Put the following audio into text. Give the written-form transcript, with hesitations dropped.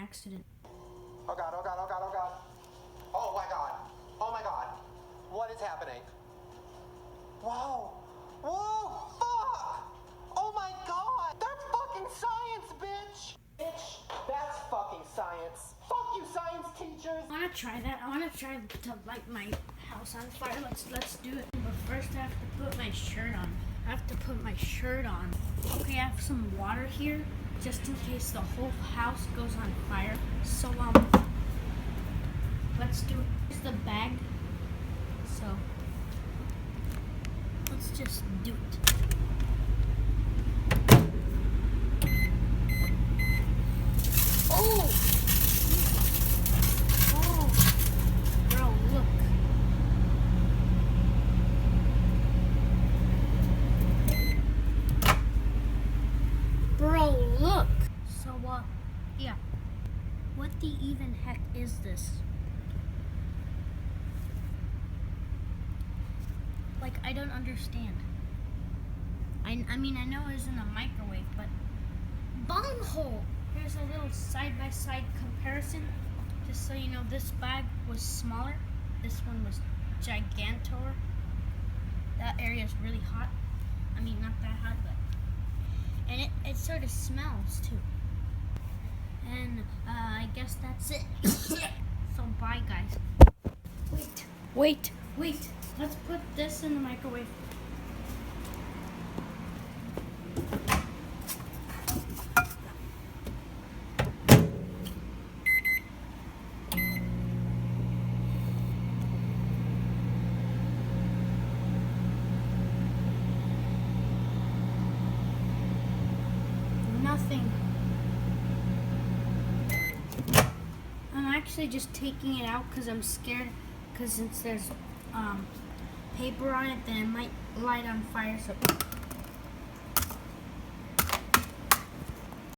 accident. Oh God, oh God, oh God, oh God. Oh my God. Oh my God. What is happening? Whoa. Whoa, fuck! Oh my God! That's fucking science, bitch! Bitch, that's fucking science. Fuck you, science teachers! I wanna try that. I wanna try to light my house on fire. Let's do it. But first I have to put my shirt on. Okay, I have some water here, just in case the whole house goes on fire. So let's do it. Here's the bag. So let's just do it. Oh! Oh! Bro, look. Bro, look! So, yeah. What the even heck is this? Like, I don't understand. I mean, I know it isn't a microwave, but bunghole! Here's a little side-by-side comparison. Just so you know, this bag was smaller. This one was gigantor. That area is really hot. I mean, not that hot, but... And it sort of smells, too. And, I guess that's it. So, bye, guys. Wait. Let's put this in the microwave. Nothing. I'm actually just taking it out because I'm scared, because since there's paper on it, then it might light on fire. So